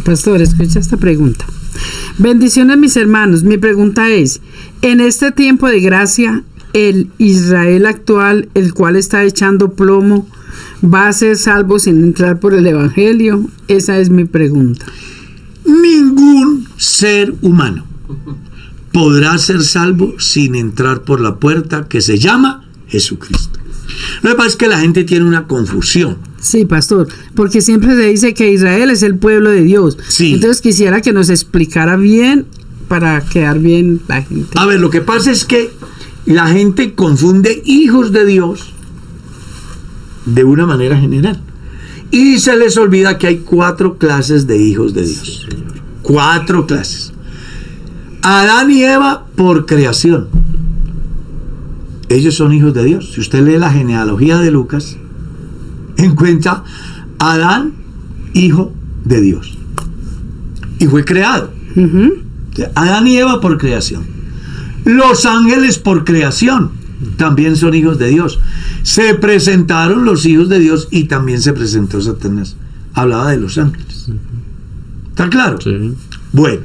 Pastor, escucha esta pregunta. Bendiciones, mis hermanos. Mi pregunta es, en este tiempo de gracia, el Israel actual, el cual está echando plomo, ¿va a ser salvo sin entrar por el Evangelio? Esa es mi pregunta. Ningún ser humano podrá ser salvo sin entrar por la puerta que se llama Jesucristo. Lo que pasa es que la gente tiene una confusión. Sí, pastor, porque siempre se dice que Israel es el pueblo de Dios. Sí. Entonces quisiera que nos explicara bien para quedar bien la gente. A ver, lo que pasa es que la gente confunde hijos de Dios de una manera general. Y se les olvida que hay 4 clases de hijos de Dios. 4 clases. Adán y Eva por creación. Ellos son hijos de Dios. Si usted lee la genealogía de Lucas, encuentra Adán, hijo de Dios. Y fue creado. Adán y Eva por creación. Los ángeles por creación también son hijos de Dios. Se presentaron los hijos de Dios y también se presentó Satanás. Hablaba de los ángeles. ¿Está claro? Sí. Bueno.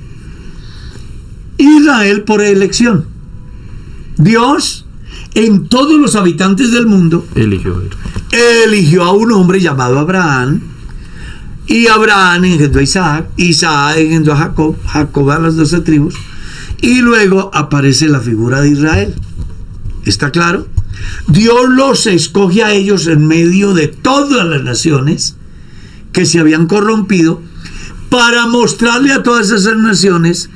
Israel por elección. Dios, en todos los habitantes del mundo, eligió a un hombre llamado Abraham, y Abraham engendró a Isaac, Isaac engendró a Jacob, Jacob a las 12 tribus, y luego aparece la figura de Israel. ¿Está claro? Dios los escoge a ellos en medio de todas las naciones que se habían corrompido para mostrarle a todas esas naciones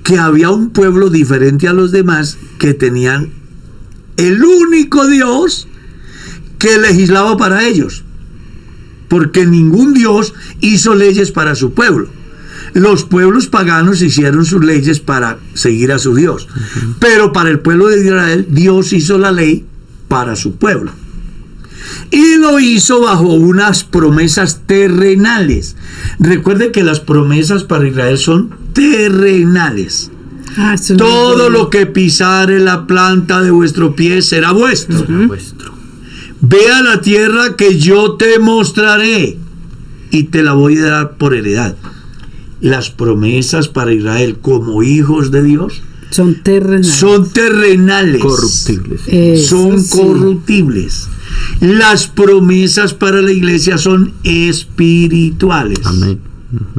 que había un pueblo diferente a los demás, que tenían el único Dios que legislaba para ellos, porque ningún Dios hizo leyes para su pueblo. Los pueblos paganos hicieron sus leyes para seguir a su Dios, pero para el pueblo de Israel Dios hizo la ley para su pueblo, y lo hizo bajo unas promesas terrenales. Recuerde que las promesas para Israel son terrenales. Todo lo que pisare la planta de vuestro pie será vuestro. Ve a la tierra que yo te mostraré y te la voy a dar por heredad. Las promesas para Israel como hijos de Dios son terrenales. Corruptibles. Son corruptibles. Las promesas para la iglesia son espirituales. Amén.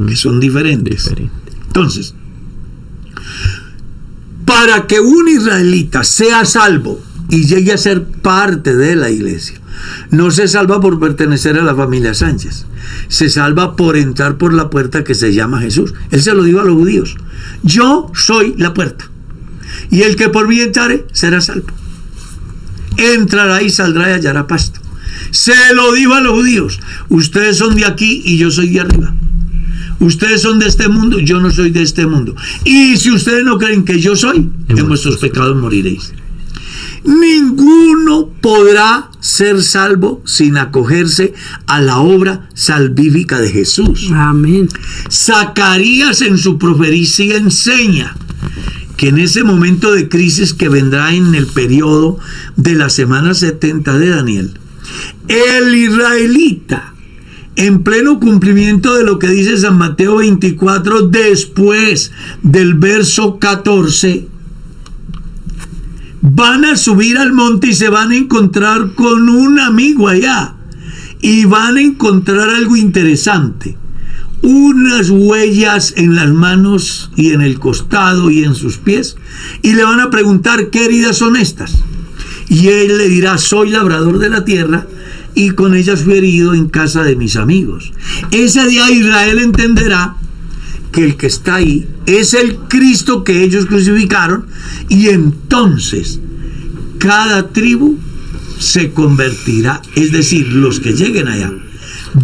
Que son diferentes. Entonces, para que un israelita sea salvo y llegue a ser parte de la iglesia, no se salva por pertenecer a la familia Sánchez, se salva por entrar por la puerta que se llama Jesús. Él se lo dijo a los judíos: yo soy la puerta, y el que por mí entrare será salvo. Entrará y saldrá y hallará pasto. Se lo dijo a los judíos: ustedes son de aquí y yo soy de arriba. Ustedes son de este mundo, yo no soy de este mundo. Y si ustedes no creen que yo soy, en vuestros pecados moriréis. Ninguno podrá ser salvo sin acogerse a la obra salvífica de Jesús. Amén. Zacarías en su profecía enseña que en ese momento de crisis que vendrá en el periodo de la semana 70 de Daniel, el israelita, en pleno cumplimiento de lo que dice San Mateo 24, después del verso 14, van a subir al monte y se van a encontrar con un amigo allá, y van a encontrar algo interesante: unas huellas en las manos y en el costado y en sus pies, y le van a preguntar: ¿qué heridas son estas? Y él le dirá: soy labrador de la tierra, y con ellas fui herido en casa de mis amigos. Ese día Israel entenderá que el que está ahí es el Cristo que ellos crucificaron, y entonces cada tribu se convertirá. Es decir, los que lleguen allá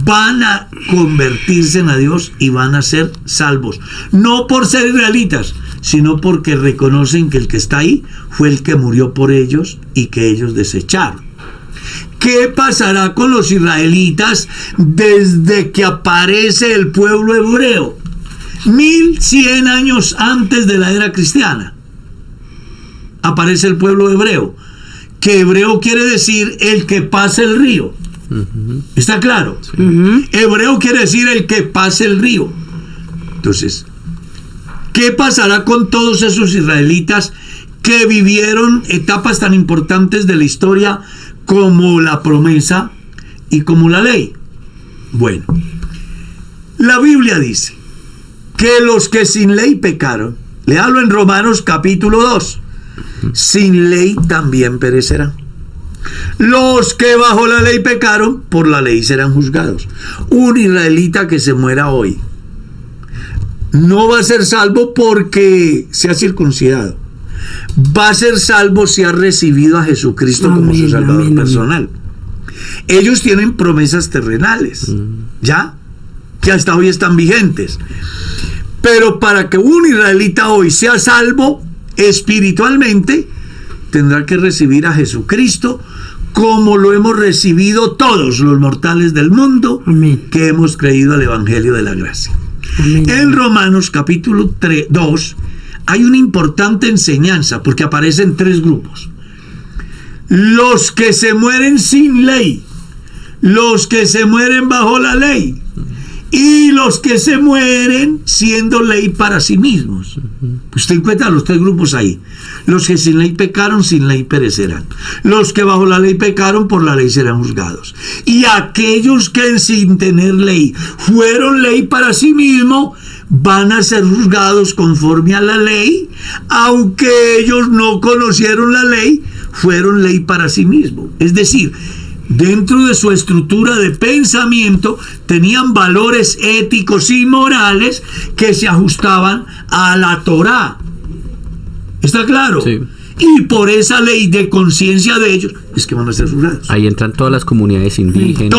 van a convertirse en a Dios y van a ser salvos, no por ser israelitas, sino porque reconocen que el que está ahí fue el que murió por ellos y que ellos desecharon. ¿Qué pasará con los israelitas desde que aparece el pueblo hebreo? 1100 años antes de la era cristiana aparece el pueblo hebreo, que hebreo quiere decir el que pasa el río. ¿Está claro? Hebreo quiere decir el que pasa el río. Entonces, ¿qué pasará con todos esos israelitas que vivieron etapas tan importantes de la historia como la promesa y como la ley? Bueno, la Biblia dice que los que sin ley pecaron, le hablo en Romanos capítulo 2, sin ley también perecerán. Los que bajo la ley pecaron, por la ley serán juzgados. Un israelita que se muera hoy no va a ser salvo porque se ha circuncidado. Va a ser salvo si ha recibido a Jesucristo como su Salvador personal. Ellos tienen promesas terrenales, ¿ya? Que hasta hoy están vigentes. Pero para que un israelita hoy sea salvo espiritualmente, tendrá que recibir a Jesucristo como lo hemos recibido todos los mortales del mundo. Amén. Que hemos creído al Evangelio de la Gracia. Amén. En Romanos capítulo 2 hay una importante enseñanza porque aparecen 3 grupos: los que se mueren sin ley, los que se mueren bajo la ley y los que se mueren siendo ley para sí mismos. Usted encuentra los 3 grupos ahí. Los que sin ley pecaron, sin ley perecerán. Los que bajo la ley pecaron, por la ley serán juzgados. Y aquellos que sin tener ley fueron ley para sí mismos, van a ser juzgados conforme a la ley, aunque ellos no conocieron la ley, fueron ley para sí mismos. Es decir, dentro de su estructura de pensamiento tenían valores éticos y morales que se ajustaban a la Torá. ¿Está claro? Sí. Y por esa ley de conciencia de ellos es que van a ser juzgados. Ahí entran todas las comunidades indígenas,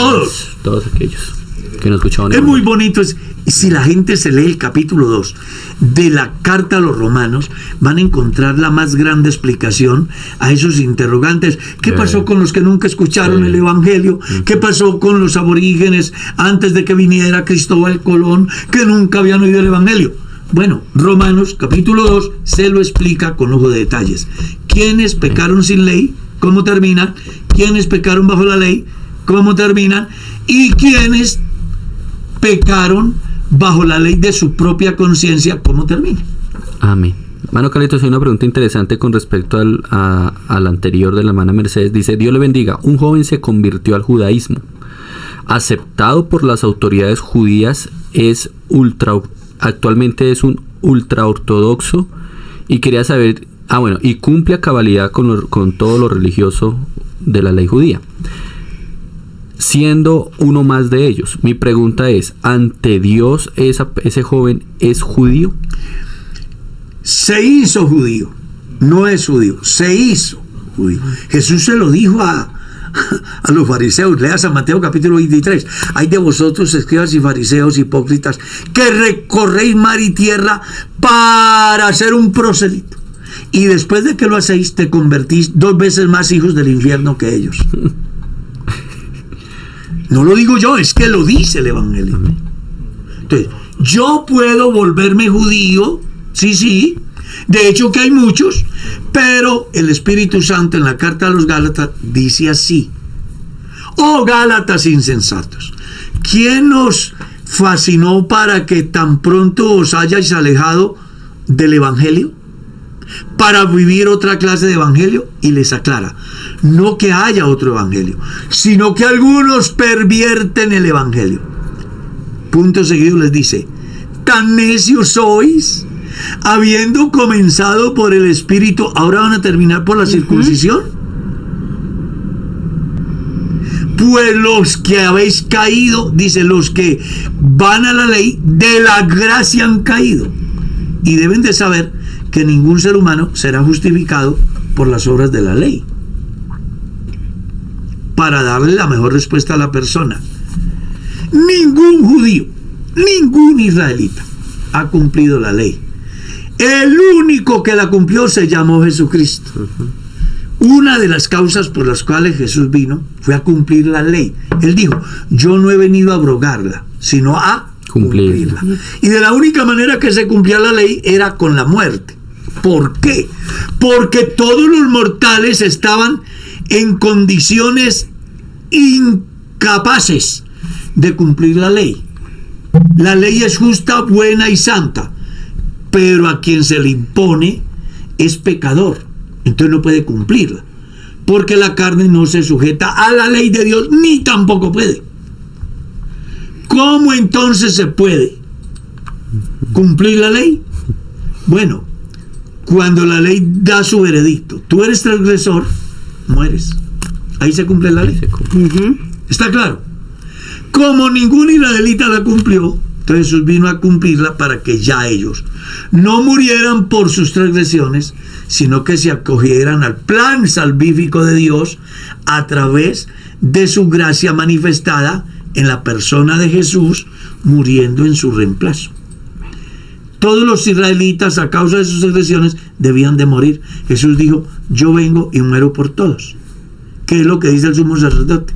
todos aquellos que no escuchaban. Es muy bonito. Si la gente se lee el capítulo 2 de la carta a los romanos, van a encontrar la más grande explicación a esos interrogantes. ¿Qué pasó con los que nunca escucharon el Evangelio? ¿Qué pasó con los aborígenes antes de que viniera Cristóbal Colón, que nunca habían oído el Evangelio? Bueno, Romanos capítulo 2 se lo explica con lujo de detalles. ¿Quiénes pecaron sin ley? ¿Cómo terminan? ¿Quiénes pecaron bajo la ley? ¿Cómo terminan? ¿Y quiénes pecaron bajo la ley de su propia conciencia? ¿Cómo termina? Amén. Hermano Carlitos, hay una pregunta interesante con respecto al anterior de la hermana Mercedes. Dice: Dios le bendiga. Un joven se convirtió al judaísmo. Aceptado por las autoridades judías, actualmente es un ultraortodoxo y quería saber, y cumple a cabalidad con todo lo religioso de la ley judía, siendo uno más de ellos. Mi pregunta es, ¿ante Dios ese joven es judío? Se hizo judío, no es judío, se hizo judío. Jesús se lo dijo a los fariseos. Lea San Mateo capítulo 23. Hay de vosotros, escribas y fariseos hipócritas, que recorréis mar y tierra para ser un prosélito, y después de que lo hacéis, te convertís 2 veces más hijos del infierno que ellos. No lo digo yo, es que lo dice el Evangelio. Entonces, yo puedo volverme judío, sí, de hecho que hay muchos, pero el Espíritu Santo en la carta a los Gálatas dice así: oh Gálatas insensatos, ¿quién os fascinó para que tan pronto os hayáis alejado del Evangelio para vivir otra clase de evangelio? Y les aclara: no que haya otro evangelio, sino que algunos pervierten el evangelio. Punto seguido les dice: tan necios sois, habiendo comenzado por el Espíritu, ahora van a terminar por la circuncisión. Pues los que habéis caído, dice, los que van a la ley, de la gracia han caído. Y deben de saber que ningún ser humano será justificado por las obras de la ley. Para darle la mejor respuesta a la persona, ningún judío, ningún israelita ha cumplido la ley. El único que la cumplió se llamó Jesucristo. Una de las causas por las cuales Jesús vino fue a cumplir la ley. Él dijo: yo no he venido a abrogarla, sino a cumplirla. Y de la única manera que se cumplía la ley era con la muerte. ¿Por qué? Porque todos los mortales estaban en condiciones incapaces de cumplir la ley. La ley es justa, buena y santa, pero a quien se le impone es pecador, entonces no puede cumplirla, porque la carne no se sujeta a la ley de Dios, ni tampoco puede. ¿Cómo entonces se puede cumplir la ley? Bueno, cuando la ley da su veredicto, tú eres transgresor, mueres. Ahí se cumple la ley. ¿Está claro? Como ningún israelita la cumplió, entonces Jesús vino a cumplirla para que ya ellos no murieran por sus transgresiones, sino que se acogieran al plan salvífico de Dios a través de su gracia manifestada en la persona de Jesús, muriendo en su reemplazo. Todos los israelitas, a causa de sus transgresiones, debían de morir. Jesús dijo: yo vengo y muero por todos. ¿Qué es lo que dice el sumo sacerdote?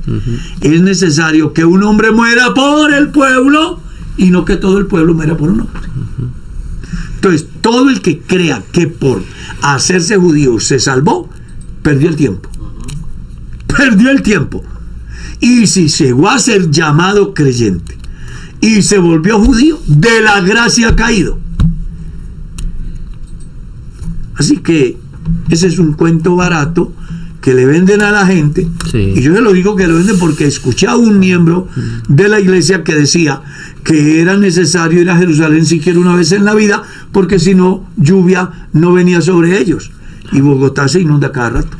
Es necesario que un hombre muera por el pueblo y no que todo el pueblo muera por un hombre. Entonces, todo el que crea que por hacerse judío se salvó, perdió el tiempo. Perdió el tiempo. Y si llegó a ser llamado creyente y se volvió judío, de la gracia ha caído. Así que ese es un cuento barato que le venden a la gente. Sí. Y yo se lo digo que lo venden porque escuché a un miembro de la iglesia que decía que era necesario ir a Jerusalén siquiera una vez en la vida, porque si no, lluvia no venía sobre ellos y Bogotá se inunda cada rato.